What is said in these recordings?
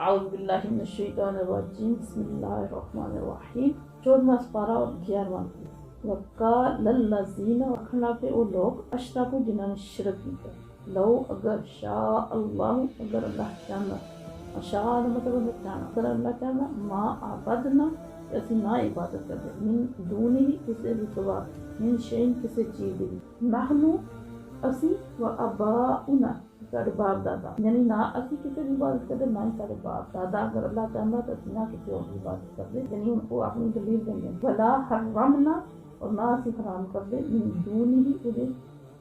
اعوذ باللہ من الشیطان الرجیم بسم اللہ الرحمن الرحیم 14واں سپارہ اور 11واں وقال الذین وکھنا پہ وہ لوگ اشرکوا جنہوں نے شرک کیا لو اگر شاء اللہ اگر اللہ چاہنا شاء مطلب چاہنا اگر اللہ چاہنا ما عبدنا اسی نہ عبادت کرتے من دونی کسی بھی سوا من شین کسی چیز دی نحنو اسی و اباؤنا سارے باپ دادا یعنی نہ اسی کسی کی عبادت کرتے نہ ہی سارے باپ دادا اگر اللہ چاہتا تو نہ کسی اور کی عبادت کرتے یعنی ان کو اپنی دلیل دیں گے ولا حرمنا اور نہ اسی حرام کرتے من دونی ہی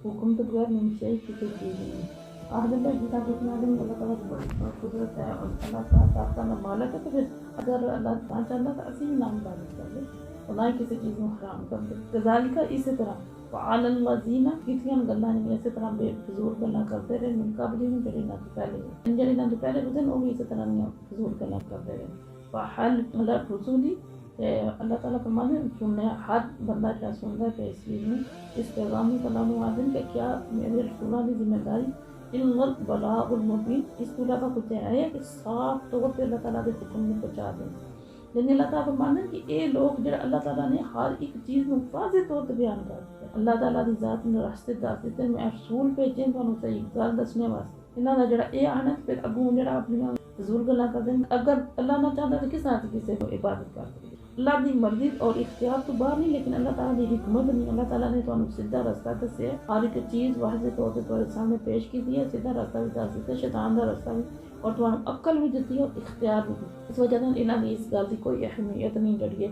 حکم تو بغیر من شیء کسی چیز نہیں آج اللہ جیسا کچھ نہ دیں اللہ تعالیٰ کی بڑی قدرت ہے اور اللہ تعالیٰ کا مالک ہے تو پھر اگر اللہ نہ چاہتا تو اسی بھی نام عبادت کر لے اور نہ ہی کسی چیز میں حرام کر دے کذالک اسی طرح وعال الذین کتنی گلاں نہیں اسی طرح بے فضول گلاں کرتے رہے من قبل میں جڑے نہ پہلے جڑے نہ پہلے گزرے وہ بھی اسی طرح نہیں فضول گلاں کرتے رہے وحل اللہ رسولی اللہ تعالیٰ فرمانے سننے ہر بندہ کیا سنتا ہے اس چیز میں اس پیغام میں کلام عظیم کہ کیا میرے رسولوں کی ذمہ داری البلاغ المبین اس کے علاوہ کچھ ہے کہ صاف طور پہ اللہ تعالیٰ کے حکم میں پہنچا دیں لیکن اللہ تعالیٰ فرمانا کہ اے لوگ جڑا اللہ تعالیٰ نے ہر ایک چیز میں واضح طور پہ بیان کر دیا اللہ تعالیٰ کی ذات نے راستے دس دیتے میں رسول بھیجے تمہیں صحیح گل دسنے واسطے انہاں دا جڑا اے آنا پھر اگوں جڑا اپنی فضول گلاں کر دیں اگر اللہ نہ چاہتا تو کس طرح کسی کو عبادت کر سکتے اللہ کی مرضی اور اختیار تو باہر نہیں لیکن اللہ تعالیٰ کی حکمت نہیں اللہ تعالیٰ نے تمہیں سیدھا راستہ دسیا ہر ایک چیز واضح طور پہ تمہارے سامنے پیش کی دی ہے سیدھا راستہ بھی دس دیتا شیطان کا راستہ بھی اور تمہیں عقل بھی دیتی ہے اور اختیار بھی دیتی اس وجہ سے انہوں نے اس گل کی کوئی اہمیت نہیں جڑیے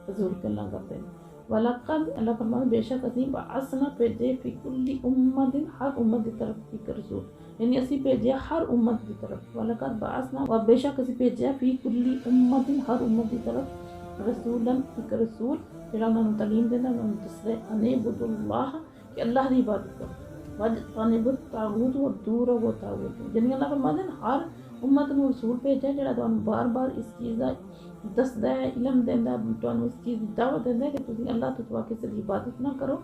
فضول گلاں کرتے ہیں وَلَقَدْ اللہ فرماتا بے شک اسی بعثنا بھیجے فی کل امت ہر امت کی طرف ایک رسول یعنی اسی بھیجیا ہر امت کی طرف وَلَقَدْ بعثنا اور بے شک اسی بھیجیا فی کل امت ہر امت کی طرف رسولاً ایک رسول جڑا انہوں نے تعلیم دینا انہوں نے دسے انعبد اللہ کہ اللہ کی عبادت کرو واجتنبوا الطاغوت و دور وہ طاغوت یعنی اللہ فرماتے ہیں ہر امت میں رسول بھیجا جڑا تمہیں بار بار اس چیز کا دسدا ہے علم دیندا ہے تمہیں اس چیز کی دعوت دیندا ہے کہ تسی اللہ تو سوا کسی کی عبادت نہ کرو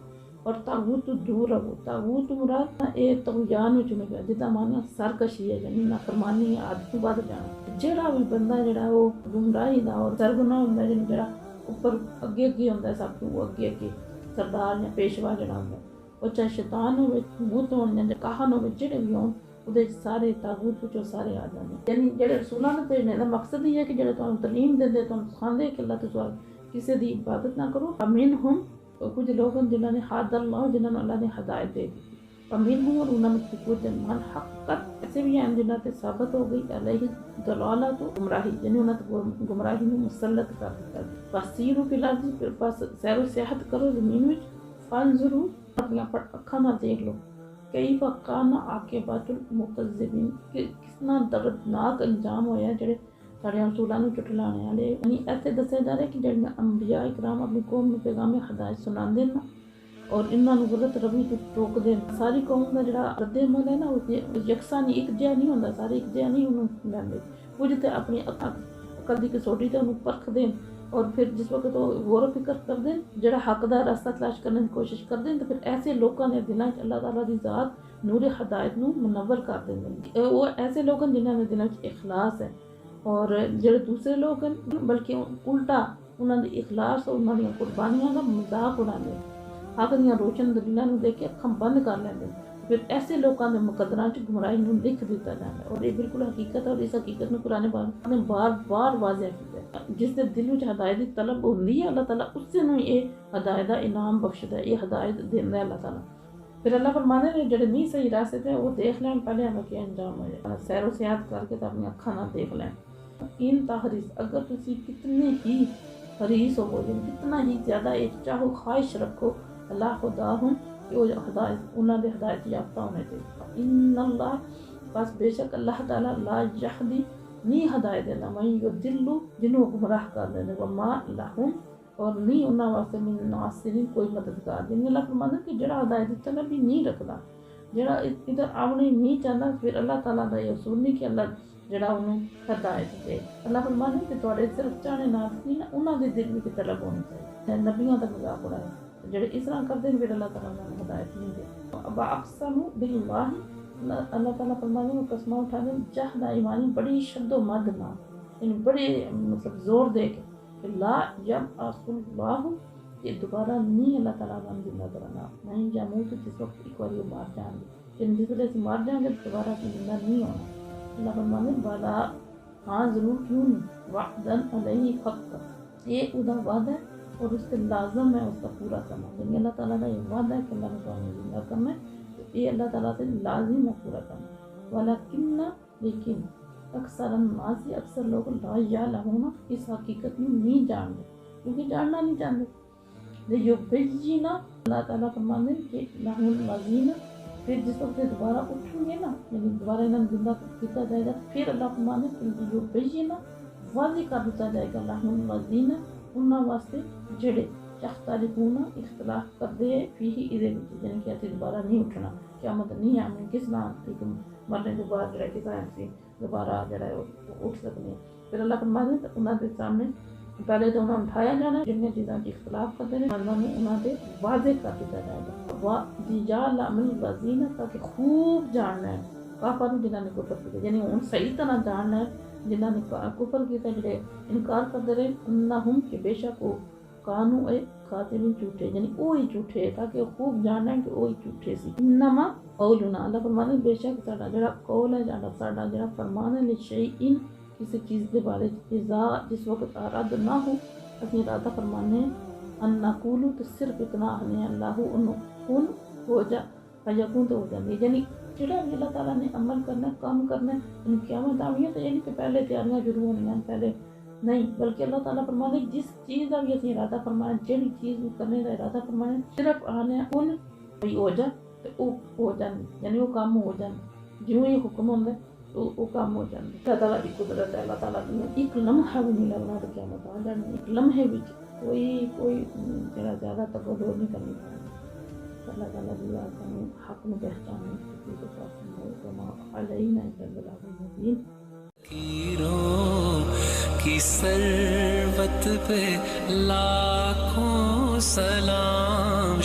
اور طاغوت تو دور رہو طاغوت مراد اے طغیان وچ نہیں گیا جدا معنی سرکشی ہے یعنی نافرمانی عادت بعد جانا جڑا بھی بندہ جڑا وہ گمراہی دا اور سرگنا ہوندا ہے جڑا اوپر اگے اگے ہوندا ہے سب کو اگے اگے سردار یا پیشوا جڑا ہوندا ہے وہ چاہے شیطان ہوے بت ہون یا کاہن ہوے جڑے بھی ہون وہ سارے طاغوت وچ سارے آ جاندے یعنی جڑے رسولاں نے بھیجنے دا مقصد یہ ہے کہ جڑے تانوں تعلیم دیندے تانوں سکھاندے کہ اللہ تو کسی دی عبادت نہ کرو امینہم کچھ لوگ ہیں جنہوں نے حد اللہ جنہوں نے اللہ نے ہدایت دے دی امین ہوں اور انہوں نے کچھ من حقت ایسے بھی ہیں جنہوں نے ثابت ہو گئی علیہ دلالت و گمراہی یعنی انہوں نے گمراہی میں مسلط کر دیتا فسیروا فی الارض پھر بس سیر و سیاحت کرو زمین میں فانظروا اپنی اکھاں نال دیکھ لو کیف کان عاقبۃ المکذبین کہ کتنا دردناک انجام ہویا جڑے سارے رسولاں نوں چٹلانے والے یعنی ایسے دسیا جا رہا ہے کہ جڑے انبیاء اکرام اپنی قوم نوں پیغام ہدایت سناندے نا اور انہاں نوں غلط روی تو ٹوکدے ساری قوم دا جڑا رد عمل ہے نا وہ یکساں نہیں ایک جہا نہیں ہوندا سارے ایک جہا نہیں انہوں لیندے کچھ تے اپنی عقل دی کسوٹی تے انہوں پرکھ دین اور پھر جس وقت وہ غور و فکر کر دیں جڑا حق دا راستہ تلاش کرنے کی کوشش کر دیں تو پھر ایسے لوگوں نے دلوں وچ اللہ تعالیٰ دی ذات نور ہدایت نوں منور کر دیں وہ ایسے لوگ ہیں جنہاں دے دلوں وچ اخلاص ہے اور جڑے دوسرے لوگ ہیں بلکہ الٹا انہاں دی اخلاص اور انہاں دی قربانیاں دا مذاق اڑاندے حق دیاں روشن دلیلاں نوں دیکھ کے اکھاں بند کر لیندے پھر ایسے لوگاں دے مقدراں وچ گمراہی نوں لکھ دتا جاندا ہے اور یہ بالکل حقیقت ہے اور اس حقیقت نوں قرآن پاک نے بار بار واضح کیتا ہے جس دے دل وچ ہدایت دی طلب ہوندی ہے اللہ تعالیٰ اس نوں یہ ہدایت دا انعام بخشدا ہے یہ ہدایت دیندا ہے اللہ تعالیٰ پھر اللہ فرمانے نے جڑے نہیں صحیح راستے تے وہ دیکھ لیں پہلے ہمیں کیا انجام ہوئے سیر و سیاحت کر کے اپنی اکھاں نال دیکھ لیں ان تحریص اگر تسی کتنے ہی حریص ہو کتنا ہی زیادہ ایک چاہو خواہش رکھو اللہ خدا ہوں کہ وہ ہدایت انہاں دے ہدایت یافتہ ہونے چاہیے ان اللہ بس بے شک اللہ تعالیٰ لا یہدی نہیں ہدایت دینا من یضل جنہوں گمراہ کر دینے وما لہم اور نہیں انہاں واسطے من ناصرین کوئی مددگار جنہیں اللہ فرماتا کہ جڑا ہدایت دی طلب بھی نہیں رکھدا جڑا ادھر آونے نہیں چاہتا پھر اللہ تعالیٰ دا یہ اصول نہیں کہ اللہ جڑا انہوں ہدایت دے اللہ فرماتا کہ تواڈے صرف چاہنے ناس نہیں انہاں دے دل وچ طلب ہونی چاہیے نبیوں دا مذاق اڑایا جڑے اس طرح کرتے ہیں پھر اللہ تعالیٰ نے ہدایت نہیں دے اب اقسم باللہ اللہ تعالیٰ فرماتے ہیں قسمیں اٹھاتے ہیں جہد ایمانی بڑی شد و مد نہ یعنی بڑے مطلب زور دے کے کہ لا جب آسل اللہ یہ دوبارہ نہیں اللہ تعالیٰ کا زندہ کرانا نہیں جاموں تو جس وقت ایک بار یہ مار جائیں گے یعنی جس وجہ سے مار جائیں گے دوبارہ کی زندہ نہیں ہونا اللہ فرماتے ہیں بالا ہاں ضرور کیوں نہیں وعدن علیہ حق یہ ادا وعدہ ہے اور اس سے لازم ہے اس کا پورا کرنا یعنی اللہ تعالیٰ کا یہ وعدہ ہے کہ اللہ نے تو ہمیں زندہ کرنا ہے تو یہ اللہ تعالیٰ سے لازم ہے پورا کرنا ولیکن لیکن اکثر الناس اکثر لوگ لا یعلمون اس حقیقت میں نہیں جانتے کیونکہ جاننا نہیں چاہتے لیبین اللہ تعالیٰ فرماتے ہیں کہ لہم الذین پھر جس وقت دوبارہ اٹھیں گے نا یعنی دوبارہ انہیں زندہ کیا جائے گا پھر اللہ فرماتے ہیں کہ لیبین واضح کر دیا جائے گا لہم الذین انہاں واسطے جڑے یختلفون اختلاف کرتے ہیں فیہ ادھے وچ یعنی کہ اسی دوبارہ نہیں اٹھنا قیامت نہیں آنی کس نہ مرنے کے بعد جڑا کسا ہے دوبارہ جڑا ہے اٹھ سکنے پھر اللہ فرماتے ہیں انہاں دے سامنے پہلے تو انہوں نے اٹھایا جانا ہے جنہیں چیزاں کی اختلاف کرتے ہیں اللہ نے انہوں نے واضح کر دیا جائے گا وَجِجَالَ مِنْ الَّذِينَ تاکہ خوب جاننا ہے کافر جنہوں نے کفر کیا یعنی ان صحیح طرح جاننا ہے جنہوں نے کفر کیا جڑے انکار کرتے رہے انہم کہ بے شک وہ کانو اے خاطبین جھوٹے یعنی وہی جھوٹے تاکہ خوب جاننا ہے کہ وہی جھوٹے سی انما قولنا اللہ فرماتے ہیں بے شک ساڈا جڑا قول ہے ساڈا جڑا فرمان ہے لشیء کسی چیز کے بارے اذا جس وقت اراد نہ ہو اسی ارادہ فرمانے ان نقول تو صرف اتنا ہے اللہ انہوں کن ہو جا فیکون تو ہو جاندی یعنی جڑا بھی اللہ تعالیٰ نے عمل کرنا ہے کام کرنا ہے ان قیامت آنی ہے تو یعنی کہ پہلے تیاریاں شروع ہونی ہیں پہلے نہیں بلکہ اللہ تعالیٰ فرمانے جس چیز کا بھی اسی ارادہ فرمانے جڑی چیز کرنے کا ارادہ فرمانے صرف آنے کن بھئی ہو جا تو ہو جاندی یعنی وہ کام ہو جاندی جیوں ہی حکم ہوتا ہے تو وہ کام ہو جاندی اللہ تعالیٰ کی قدرت ہے اللہ تعالیٰ کی ایک لمحہ بھی نہیں لگنا تو قیامت آ جانی ایک لمحے بھی کوئی جڑا زیادہ تقدر نہیں کرنی پڑے اللہ تعالیٰ بھی آسانی حق میں پہچانے کسی کو پسند ہو تو علینا البلاغ المبین کی سروت پہ لاکھوں سلام